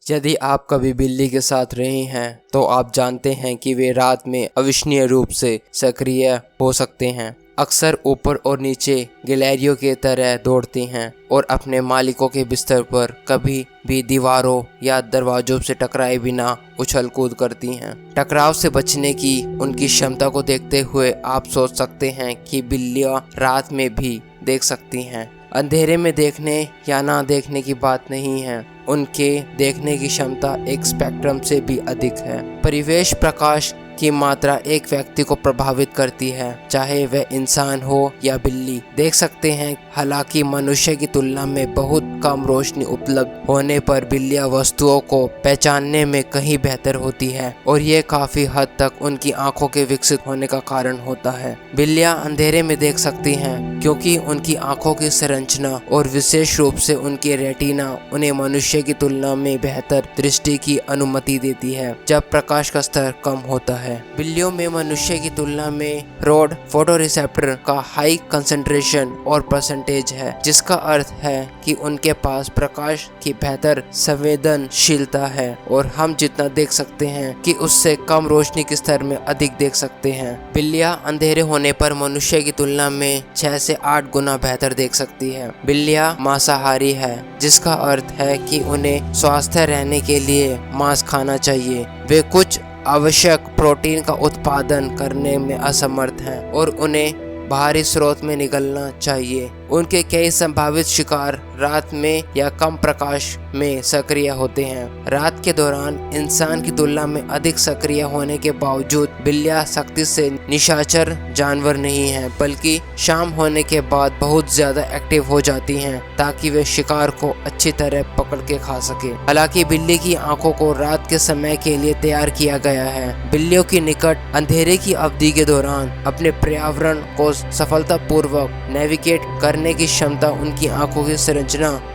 यदि आप कभी बिल्ली के साथ रहे हैं तो आप जानते हैं कि वे रात में अविश्वसनीय रूप से सक्रिय हो सकते हैं। अक्सर ऊपर और नीचे गिलहरियों की तरह दौड़ती हैं और अपने मालिकों के बिस्तर पर कभी भी दीवारों या दरवाजों से टकराए बिना उछल कूद करती हैं। टकराव से बचने की उनकी क्षमता को देखते हुए आप सोच सकते हैं कि बिल्लियां रात में भी देख सकती हैं। अंधेरे में देखने या ना देखने की बात नहीं है, उनके देखने की क्षमता एक स्पेक्ट्रम से भी अधिक है। परिवेश प्रकाश की मात्रा एक व्यक्ति को प्रभावित करती है, चाहे वह इंसान हो या बिल्ली। देख सकते हैं, हालांकि मनुष्य की तुलना में बहुत कम रोशनी उपलब्ध होने पर बिल्लियां वस्तुओं को पहचानने में कहीं बेहतर होती है और ये काफी हद तक उनकी आंखों के विकसित होने का कारण होता है। बिल्लियां अंधेरे में देख सकती हैं क्योंकि उनकी आंखों की संरचना और विशेष रूप से उनकी रेटिना उन्हें मनुष्य की तुलना में बेहतर दृष्टि की अनुमति देती है जब प्रकाश का स्तर कम होता है। बिल्लियों में मनुष्य की तुलना में रॉड फोटोरिसेप्टर का हाई कंसंट्रेशन और परसेंटेज है, जिसका अर्थ है कि उनके पास प्रकाश की बेहतर संवेदनशीलता है और हम जितना देख सकते हैं कि उससे कम रोशनी के स्तर में अधिक देख सकते हैं। बिल्लियां अंधेरे होने पर मनुष्य की तुलना में 6 से 8 गुना बेहतर देख सकती है। बिल्लियां मांसाहारी है, जिसका अर्थ है कि उन्हें स्वस्थ रहने के लिए मांस खाना चाहिए। वे कुछ आवश्यक प्रोटीन का उत्पादन करने में असमर्थ हैं और उन्हें बाहरी स्रोत में निकलना चाहिए। उनके कई संभावित शिकार रात में या कम प्रकाश में सक्रिय होते हैं। रात के दौरान इंसान की तुलना में अधिक सक्रिय होने के बावजूद बिल्लियां सख्ती से निशाचर जानवर नहीं हैं, बल्कि शाम होने के बाद बहुत ज्यादा एक्टिव हो जाती हैं ताकि वे शिकार को अच्छी तरह पकड़ के खा सके। हालांकि बिल्ली की आंखों को रात के समय के लिए तैयार किया गया है। बिल्लियों की निकट अंधेरे की अवधि के दौरान अपने पर्यावरण को सफलतापूर्वक नेविगेट करने की क्षमता उनकी आंखों की संरचना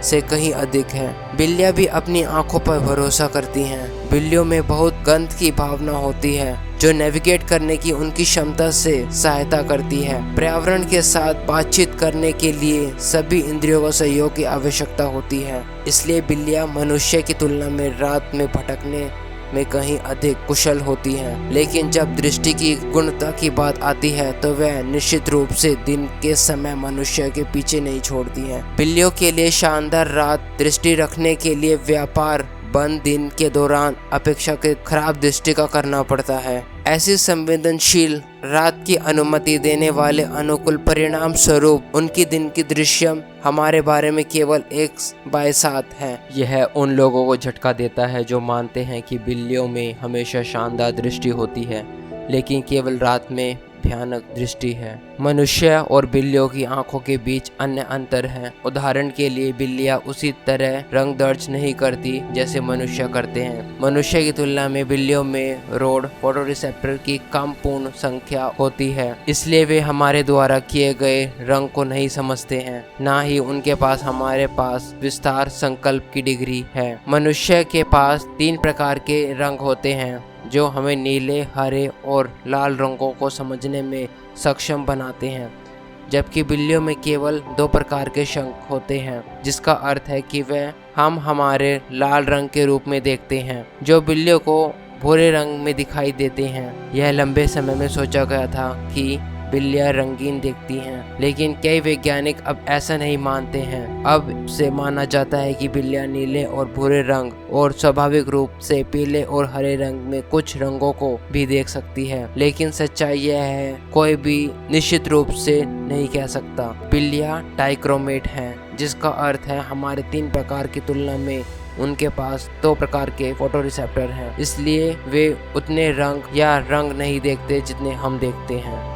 से कहीं अधिक है। बिल्लियां भी अपनी आंखों पर भरोसा करती हैं। बिल्लियों में बहुत गंध की भावना होती है जो नेविगेट करने की उनकी क्षमता से सहायता करती है। पर्यावरण के साथ बातचीत करने के लिए सभी इंद्रियों का सहयोग की आवश्यकता होती है, इसलिए बिल्लियां मनुष्य की तुलना में रात में भटकने में कहीं अधिक कुशल होती हैं। लेकिन जब दृष्टि की गुणवत्ता की बात आती है तो वह निश्चित रूप से दिन के समय मनुष्य के पीछे नहीं छोड़ती हैं। बिल्लियों के लिए शानदार रात दृष्टि रखने के लिए व्यापार बंद दिन के दौरान अपेक्षाकृत खराब दृष्टि का करना पड़ता है। ऐसी संवेदनशील रात की अनुमति देने वाले अनुकूल परिणाम स्वरूप उनकी दिन की दृश्य हमारे बारे में केवल 1/7 है। यह उन लोगों को झटका देता है जो मानते हैं कि बिल्लियों में हमेशा शानदार दृष्टि होती है, लेकिन केवल रात में भयानक दृष्टि है। मनुष्य और बिल्लियों की आंखों के बीच अन्य अंतर हैं। उदाहरण के लिए बिल्लियां उसी तरह रंग दर्ज नहीं करती जैसे मनुष्य करते हैं। मनुष्य की तुलना में बिल्लियों में रॉड फोटोरिसेप्टर की कम पूर्ण संख्या होती है, इसलिए वे हमारे द्वारा किए गए रंग को नहीं समझते हैं। ना ही उनके पास हमारे पास विस्तार संकल्प की डिग्री है। मनुष्य के पास 3 प्रकार के रंग होते हैं जो हमें नीले, हरे और लाल रंगों को समझने में सक्षम बनाते हैं, जबकि बिल्लियों में केवल 2 प्रकार के शंख होते हैं, जिसका अर्थ है कि वह हम हमारे लाल रंग के रूप में देखते हैं जो बिल्लियों को भूरे रंग में दिखाई देते हैं। यह लंबे समय में सोचा गया था कि बिल्लियां रंगीन दिखती हैं, लेकिन कई वैज्ञानिक अब ऐसा नहीं मानते हैं। अब से माना जाता है कि बिल्लियां नीले और भूरे रंग और स्वाभाविक रूप से पीले और हरे रंग में कुछ रंगों को भी देख सकती है। लेकिन सच्चाई यह है, कोई भी निश्चित रूप से नहीं कह सकता। बिल्लियां डाइक्रोमेट हैं, जिसका अर्थ है हमारे 3 प्रकार की तुलना में उनके पास 2 प्रकार के फोटोरिसेप्टर हैं, इसलिए वे उतने रंग या रंग नहीं देखते जितने हम देखते हैं।